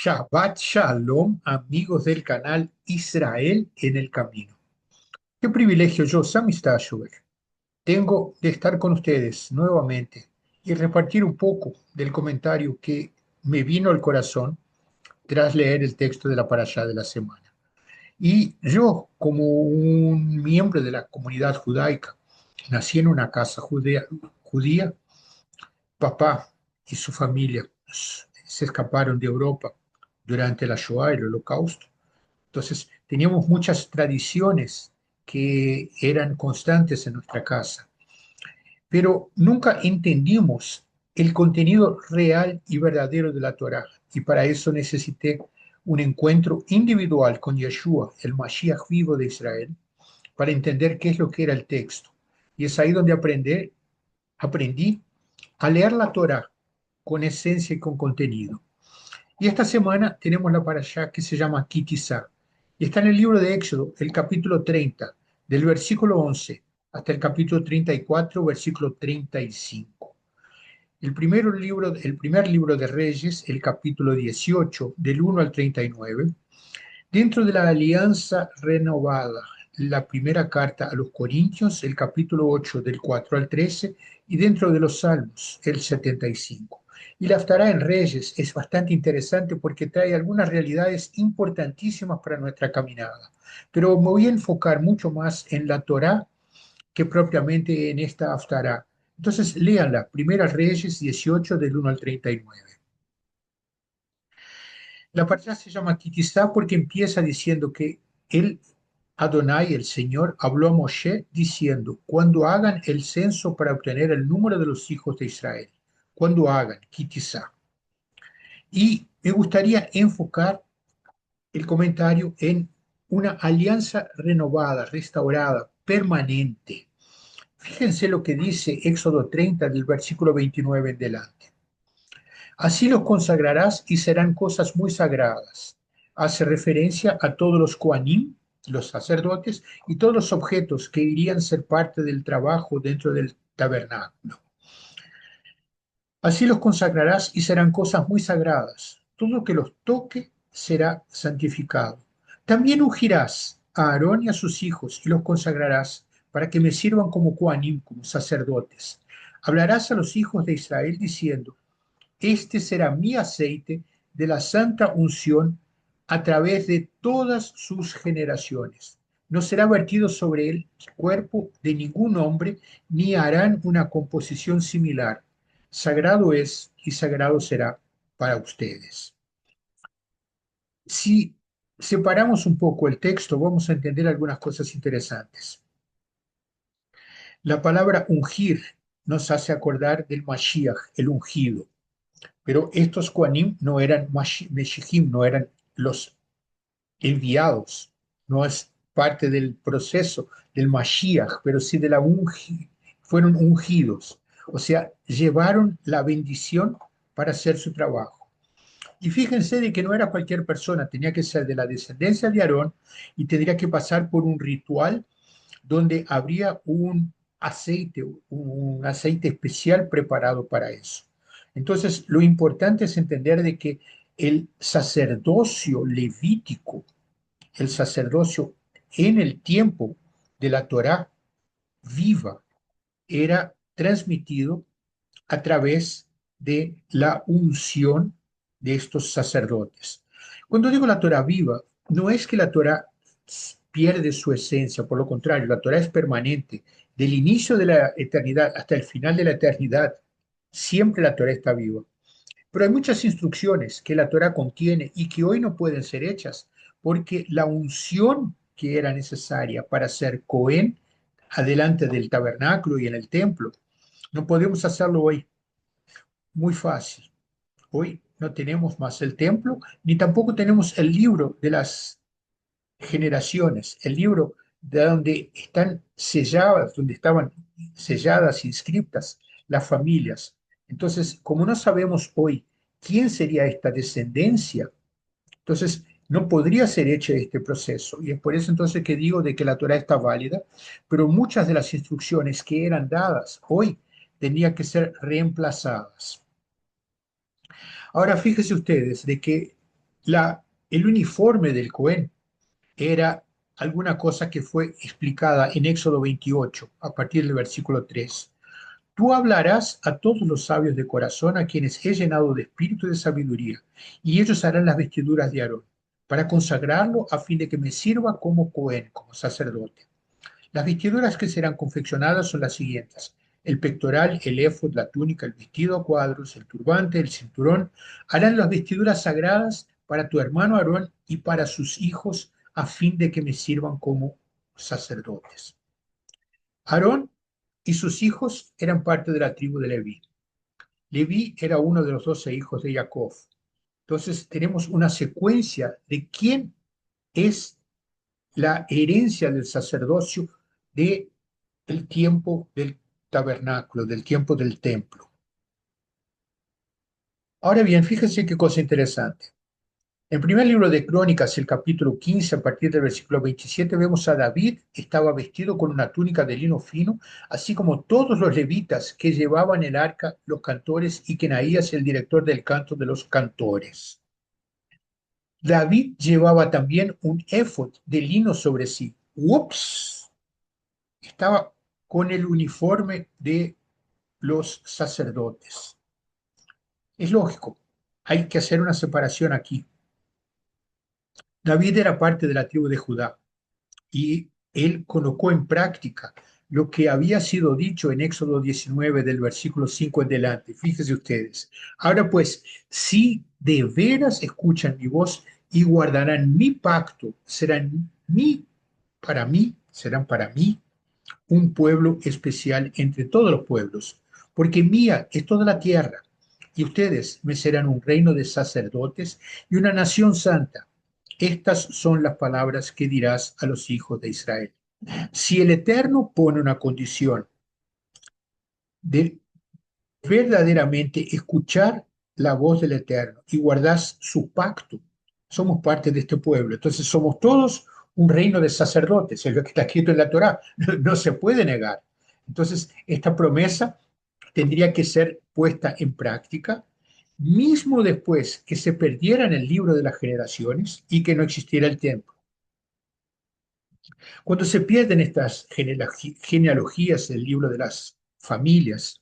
Shabbat Shalom, amigos del canal Israel en el Camino. Qué privilegio yo, Sami Stashover, tengo de estar con ustedes nuevamente y repartir un poco del comentario que me vino al corazón tras leer el texto de la parashá de la semana. Y yo, como un miembro de la comunidad judaica, nací en una casa judía. Papá y su familia se escaparon de Europa durante la Shoah, el Holocausto. Entonces, teníamos muchas tradiciones que eran constantes en nuestra casa, pero nunca entendimos el contenido real y verdadero de la Torá. Y para eso necesité un encuentro individual con Yeshua, el Mashiach vivo de Israel, para entender qué es lo que era el texto. Y es ahí donde aprendí a leer la Torá con esencia y con contenido. Y esta semana tenemos la parashá que se llama Kitizá. Y está en el libro de Éxodo, el capítulo 30, del versículo 11 hasta el capítulo 34, versículo 35. El primer libro de Reyes, el capítulo 18, del 1 al 39. Dentro de la alianza renovada, la primera carta a los Corintios, el capítulo 8 del 4 al 13, y dentro de los Salmos, el 75. Y la Haftará en Reyes es bastante interesante porque trae algunas realidades importantísimas para nuestra caminada. Pero me voy a enfocar mucho más en la Torá que propiamente en esta Haftará. Entonces, léanla, Primera Reyes 18 del 1 al 39. La parashá se llama Kitizá porque empieza diciendo que él, Adonai, el Señor, habló a Moshe diciendo: cuando hagan el censo para obtener el número de los hijos de Israel, cuando hagan Kitizá. Y me gustaría enfocar el comentario en una alianza renovada, restaurada, permanente. Fíjense lo que dice Éxodo 30 del versículo 29 en delante. Así los consagrarás y serán cosas muy sagradas. Hace referencia a todos los Kohanim, los sacerdotes, y todos los objetos que irían a ser parte del trabajo dentro del tabernáculo. Así los consagrarás y serán cosas muy sagradas. Todo lo que los toque será santificado. También ungirás a Aarón y a sus hijos y los consagrarás para que me sirvan como Kohanim, como sacerdotes. Hablarás a los hijos de Israel diciendo: este será mi aceite de la santa unción a través de todas sus generaciones. No será vertido sobre el cuerpo de ningún hombre, ni harán una composición similar. Sagrado es y sagrado será para ustedes. Si separamos un poco el texto, vamos a entender algunas cosas interesantes. La palabra ungir nos hace acordar del Mashiach, el ungido. Pero estos Kohanim no eran Meshijim, no eran los enviados, no es parte del proceso del Mashiach, pero sí de fueron ungidos, o sea, llevaron la bendición para hacer su trabajo. Y fíjense de que no era cualquier persona, tenía que ser de la descendencia de Aarón y tendría que pasar por un ritual donde habría un aceite especial preparado para eso. Entonces, lo importante es entender de que el sacerdocio levítico, el sacerdocio en el tiempo de la Torá viva, era transmitido a través de la unción de estos sacerdotes. Cuando digo la Torá viva, no es que la Torá pierde su esencia, por lo contrario, la Torá es permanente. Del inicio de la eternidad hasta el final de la eternidad, siempre la Torá está viva. Pero hay muchas instrucciones que la Torá contiene y que hoy no pueden ser hechas, porque la unción que era necesaria para ser Cohen adelante del tabernáculo y en el templo, no podemos hacerlo hoy. Muy fácil. Hoy no tenemos más el templo, ni tampoco tenemos el libro de las generaciones, el libro de donde están selladas, donde estaban selladas, inscriptas las familias. Entonces, como no sabemos hoy quién sería esta descendencia, entonces no podría ser hecho este proceso. Y es por eso entonces que digo de que la Torah está válida, pero muchas de las instrucciones que eran dadas hoy tendrían que ser reemplazadas. Ahora fíjense ustedes de que el uniforme del Cohen era alguna cosa que fue explicada en Éxodo 28, a partir del versículo 3. Tú hablarás a todos los sabios de corazón a quienes he llenado de espíritu y de sabiduría, y ellos harán las vestiduras de Aarón, para consagrarlo a fin de que me sirva como Cohen, como sacerdote. Las vestiduras que serán confeccionadas son las siguientes: el pectoral, el éfod, la túnica, el vestido a cuadros, el turbante, el cinturón. Harán las vestiduras sagradas para tu hermano Aarón y para sus hijos, a fin de que me sirvan como sacerdotes. Aarón y sus hijos eran parte de la tribu de Leví. Leví era uno de los 12 hijos de Jacob. Entonces tenemos una secuencia de quién es la herencia del sacerdocio del tiempo del tabernáculo, del tiempo del templo. Ahora bien, fíjense qué cosa interesante. En el primer libro de Crónicas, el capítulo 15, a partir del versículo 27, vemos a David, estaba vestido con una túnica de lino fino, así como todos los levitas que llevaban el arca, los cantores, y Kenaías, el director del canto de los cantores. David llevaba también un éfod de lino sobre sí. ¡Ups! Estaba con el uniforme de los sacerdotes. Es lógico, hay que hacer una separación aquí. David era parte de la tribu de Judá y él colocó en práctica lo que había sido dicho en Éxodo 19 del versículo 5 en delante. Fíjense ustedes. Ahora pues, si de veras escuchan mi voz y guardarán mi pacto, serán para mí un pueblo especial entre todos los pueblos, porque mía es toda la tierra, y ustedes me serán un reino de sacerdotes y una nación santa. Estas son las palabras que dirás a los hijos de Israel. Si el Eterno pone una condición de verdaderamente escuchar la voz del Eterno y guardás su pacto, somos parte de este pueblo. Entonces somos todos un reino de sacerdotes, es lo que está escrito en la Torá, no se puede negar. Entonces, esta promesa tendría que ser puesta en práctica, mismo después que se perdiera en el libro de las generaciones y que no existiera el templo. Cuando se pierden estas genealogías del libro de las familias,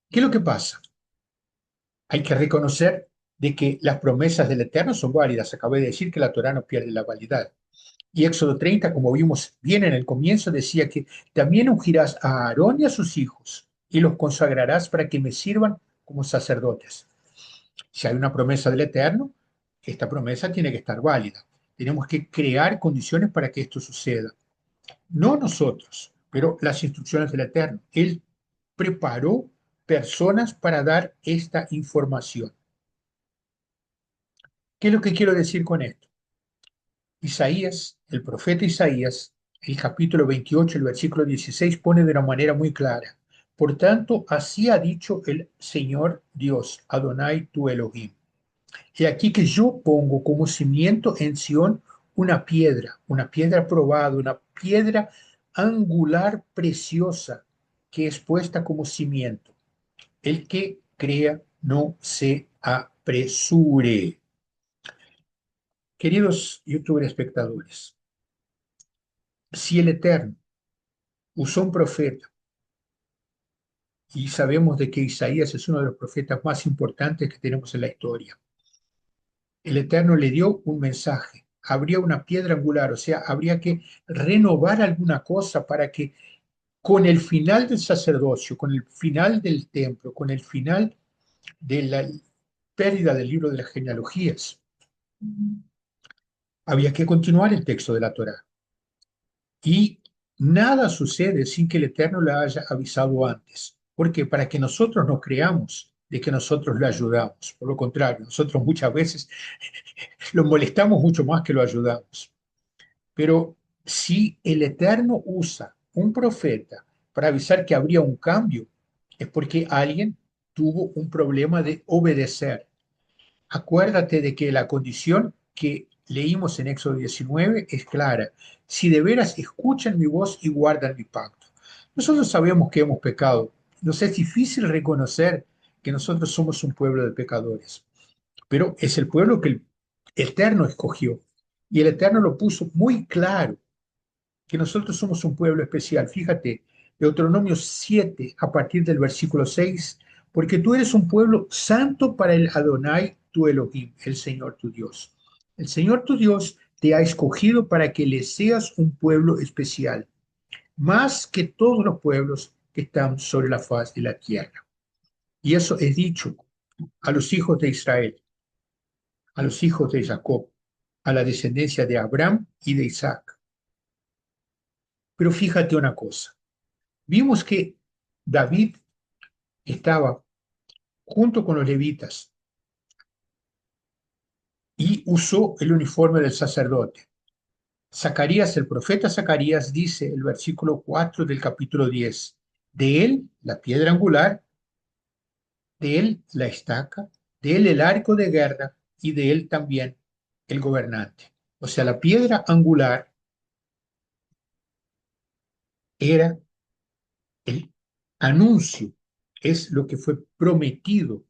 ¿qué es lo que pasa? Hay que reconocer de que las promesas del Eterno son válidas. Acabé de decir que la Torá no pierde la validad. Y Éxodo 30, como vimos bien en el comienzo, decía que también ungirás a Aarón y a sus hijos y los consagrarás para que me sirvan como sacerdotes. Si hay una promesa del Eterno, esta promesa tiene que estar válida. Tenemos que crear condiciones para que esto suceda. No nosotros, pero las instrucciones del Eterno. Él preparó personas para dar esta información. ¿Qué es lo que quiero decir con esto? Isaías, el profeta Isaías, el capítulo 28, el versículo 16, pone de una manera muy clara. Por tanto, así ha dicho el Señor Dios, Adonai tu Elohim. He aquí que yo pongo como cimiento en Sión una piedra probada, una piedra angular preciosa que es puesta como cimiento. El que crea no se apresure. Queridos youtubers espectadores, si el Eterno usó un profeta, y sabemos de que Isaías es uno de los profetas más importantes que tenemos en la historia, el Eterno le dio un mensaje. Habría una piedra angular, o sea, habría que renovar alguna cosa para que con el final del sacerdocio, con el final del templo, con el final de la pérdida del libro de las genealogías, había que continuar el texto de la Torá. Y nada sucede sin que el Eterno le haya avisado antes. ¿Por qué? Para que nosotros no creamos de que nosotros le ayudamos. Por lo contrario, nosotros muchas veces lo molestamos mucho más que lo ayudamos. Pero si el Eterno usa un profeta para avisar que habría un cambio, es porque alguien tuvo un problema de obedecer. Acuérdate de que la condición que leímos en Éxodo 19 es clara. Si de veras escuchan mi voz y guardan mi pacto. Nosotros sabemos que hemos pecado. Nos es difícil reconocer que nosotros somos un pueblo de pecadores, pero es el pueblo que Eterno escogió. Y el Eterno lo puso muy claro, que nosotros somos un pueblo especial. Fíjate, Deuteronomio 7, a partir del versículo 6, porque tú eres un pueblo santo para el Adonai, tu Elohim, el Señor tu Dios. El Señor tu Dios te ha escogido para que le seas un pueblo especial, más que todos los pueblos que están sobre la faz de la tierra. Y eso es dicho a los hijos de Israel, a los hijos de Jacob, a la descendencia de Abraham y de Isaac. Pero fíjate una cosa, vimos que David estaba junto con los levitas y usó el uniforme del sacerdote. Zacarías, el profeta Zacarías, dice el versículo 4 del capítulo 10, de él la piedra angular, de él la estaca, de él el arco de guerra y de él también el gobernante. O sea, la piedra angular era el anuncio, es lo que fue prometido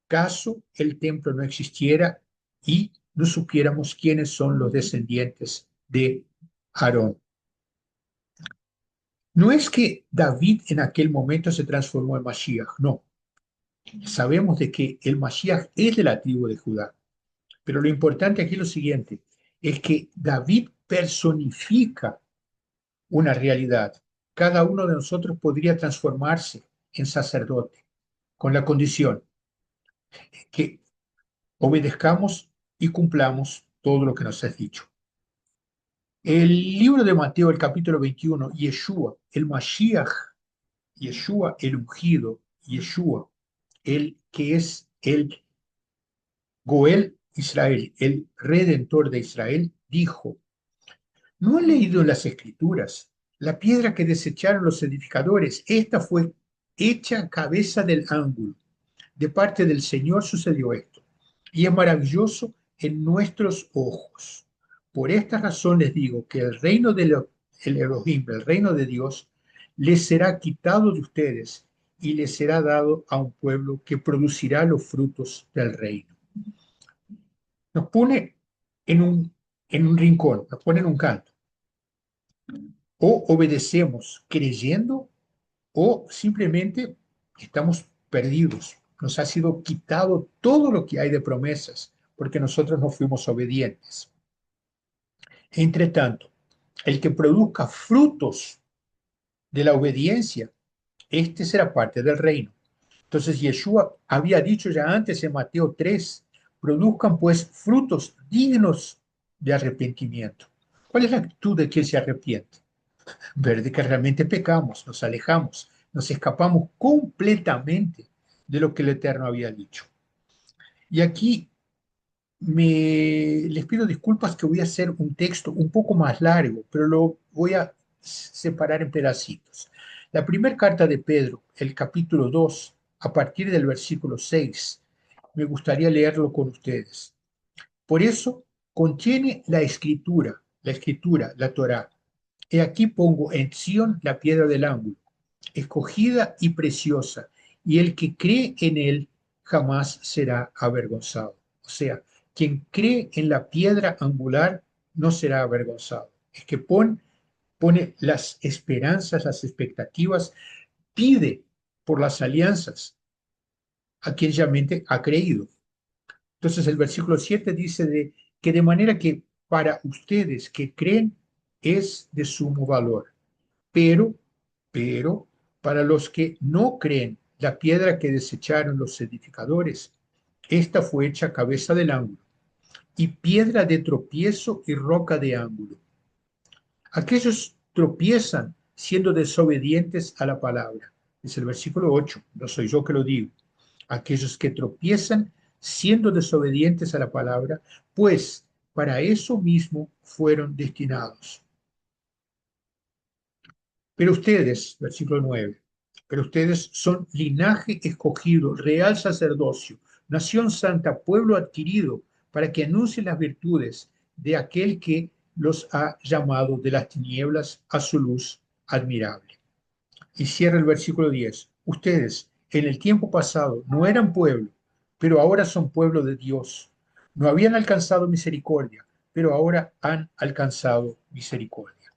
caso el templo no existiera y no supiéramos quiénes son los descendientes de Aarón. No es que David en aquel momento se transformó en Mashiach, no. Sabemos de que el Mashiach es de la tribu de Judá, pero lo importante aquí es lo siguiente, es que David personifica una realidad. Cada uno de nosotros podría transformarse en sacerdote, con la condición que obedezcamos y cumplamos todo lo que nos has dicho. El libro de Mateo, el capítulo 21, Yeshua, el Mashiach, Yeshua el ungido, Yeshua, el que es el Goel Israel, el redentor de Israel, dijo, ¿no han leído en las escrituras la piedra que desecharon los edificadores? Esta fue hecha cabeza del ángulo. De parte del Señor sucedió esto, y es maravilloso en nuestros ojos. Por esta razón les digo que el reino del Elohim, el reino de Dios, les será quitado de ustedes y les será dado a un pueblo que producirá los frutos del reino. Nos pone en un rincón, nos pone en un canto. O obedecemos creyendo o simplemente estamos perdidos. Nos ha sido quitado todo lo que hay de promesas porque nosotros no fuimos obedientes. Entre tanto, el que produzca frutos de la obediencia, este será parte del reino. Entonces Yeshua había dicho ya antes en Mateo 3, produzcan pues frutos dignos de arrepentimiento. ¿Cuál es la actitud de quien se arrepiente? Ver de que realmente pecamos, nos alejamos, nos escapamos completamente de lo que el Eterno había dicho. Y aquí les pido disculpas que voy a hacer un texto un poco más largo, pero lo voy a separar en pedacitos. La primera carta de Pedro, el capítulo 2, a partir del versículo 6, me gustaría leerlo con ustedes. Por eso contiene la escritura, la Torá. He aquí pongo en Sión la piedra del ángulo, escogida y preciosa, y el que cree en él jamás será avergonzado. O sea, quien cree en la piedra angular no será avergonzado. Es que pone las esperanzas, las expectativas, pide por las alianzas a quien realmente ha creído. Entonces el versículo 7 dice que de manera que para ustedes que creen es de sumo valor, pero, pero para los que no creen, la piedra que desecharon los edificadores, esta fue hecha cabeza del ángulo y piedra de tropiezo y roca de ángulo. Aquellos tropiezan siendo desobedientes a la palabra. Es el versículo 8, no soy yo que lo digo. Aquellos que tropiezan siendo desobedientes a la palabra, pues para eso mismo fueron destinados. Pero ustedes, versículo 9, pero ustedes son linaje escogido, real sacerdocio, nación santa, pueblo adquirido, para que anuncien las virtudes de aquel que los ha llamado de las tinieblas a su luz admirable. Y cierra el versículo 10. Ustedes en el tiempo pasado no eran pueblo, pero ahora son pueblo de Dios. No habían alcanzado misericordia, pero ahora han alcanzado misericordia.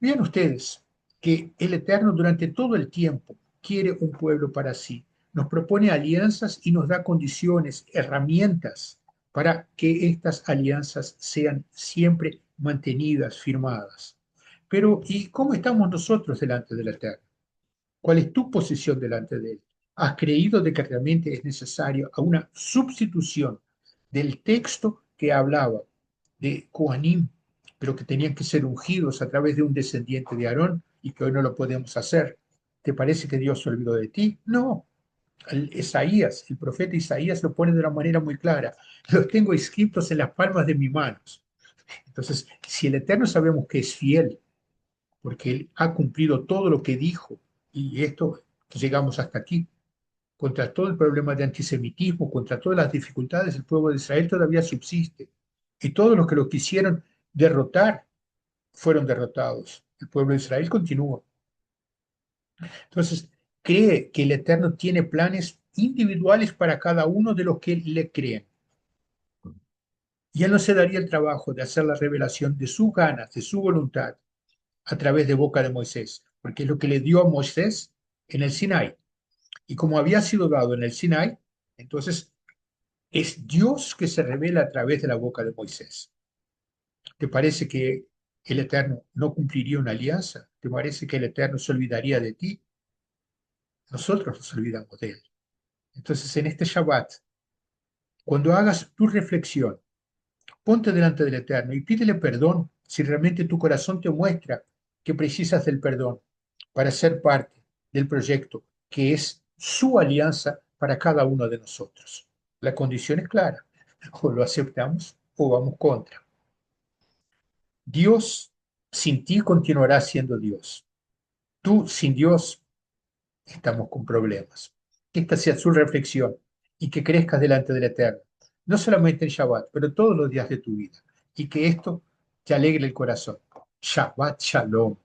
Vean ustedes que el Eterno durante todo el tiempo quiere un pueblo para sí. Nos propone alianzas y nos da condiciones, herramientas para que estas alianzas sean siempre mantenidas, firmadas. Pero, ¿y cómo estamos nosotros delante del Eterno? ¿Cuál es tu posición delante de Él? ¿Has creído de que realmente es necesario a una sustitución del texto que hablaba de Kohanim, pero que tenían que ser ungidos a través de un descendiente de Aarón y que hoy no lo podemos hacer? ¿Te parece que Dios se olvidó de ti? No. El profeta Isaías lo pone de una manera muy clara. Los tengo escritos en las palmas de mis manos. Entonces, si el Eterno sabemos que es fiel, porque Él ha cumplido todo lo que dijo, y esto llegamos hasta aquí, contra todo el problema de antisemitismo, contra todas las dificultades, el pueblo de Israel todavía subsiste. Y todos los que lo quisieron derrotar fueron derrotados. El pueblo de Israel continúa. Entonces, cree que el Eterno tiene planes individuales para cada uno de los que le creen. Y él no se daría el trabajo de hacer la revelación de sus ganas, de su voluntad, a través de boca de Moisés, porque es lo que le dio a Moisés en el Sinai. Y como había sido dado en el Sinai, entonces es Dios que se revela a través de la boca de Moisés. ¿Te parece que el Eterno no cumpliría una alianza? ¿Te parece que el Eterno se olvidaría de ti? Nosotros nos olvidamos de él. Entonces, en este Shabbat, cuando hagas tu reflexión, ponte delante del Eterno y pídele perdón si realmente tu corazón te muestra que precisas del perdón para ser parte del proyecto que es su alianza para cada uno de nosotros. La condición es clara, o lo aceptamos o vamos contra. Dios sin ti continuará siendo Dios. Tú sin Dios estamos con problemas. Que esta sea su reflexión y que crezcas delante del Eterno, no solamente en Shabbat, pero todos los días de tu vida. Y que esto te alegre el corazón. Shabbat Shalom.